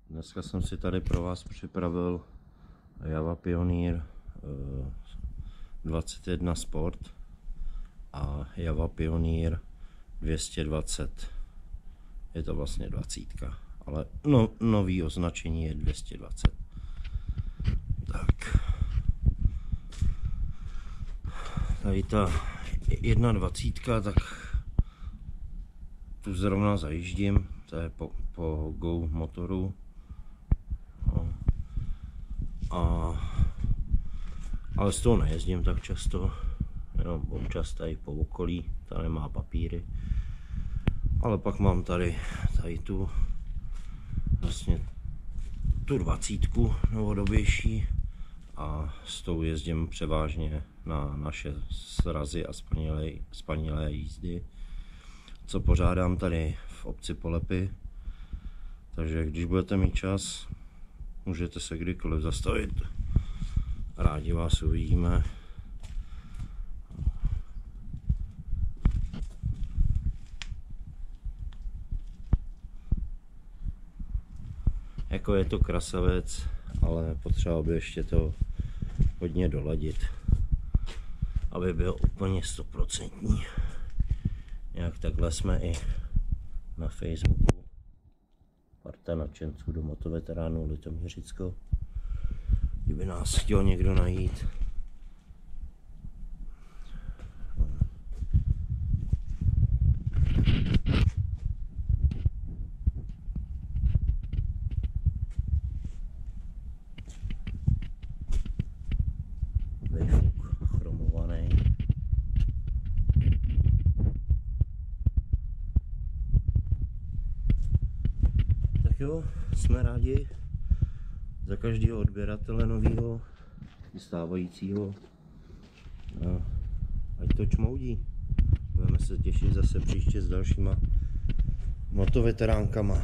Dneska jsem si tady pro vás připravil Java Pioneer 21 Sport a Java Pioneer 220. Je to vlastně 20, ale nový označení je 220. Tak. Tady ta 21, tak tu zrovna zajíždím, to je po Go motoru. No. Ale z toho nejezdím tak často, jenom občas tady po okolí, ta nemá papíry. Ale pak mám tady tu vlastně tu 20 novodobější a s tou jezdím převážně na naše srazy a spanilé jízdy, co pořádám tady v obci Polepy. Takže když budete mít čas, můžete se kdykoliv zastavit. Rádi vás uvidíme. Jako je to krasavec, ale potřeba by ještě to hodně doladit, aby byl úplně 100%. Nějak takhle jsme i na Facebooku. Parta nadšenců do motoveteránů Litoměřicko. Kdyby nás chtěl někdo najít. Vejfuk chromovaný. Tak jo, jsme rádi za každého odběratele nového i stávajícího. Ať to čmoudí. Budeme se těšit zase příště s dalšíma motoveteránkama.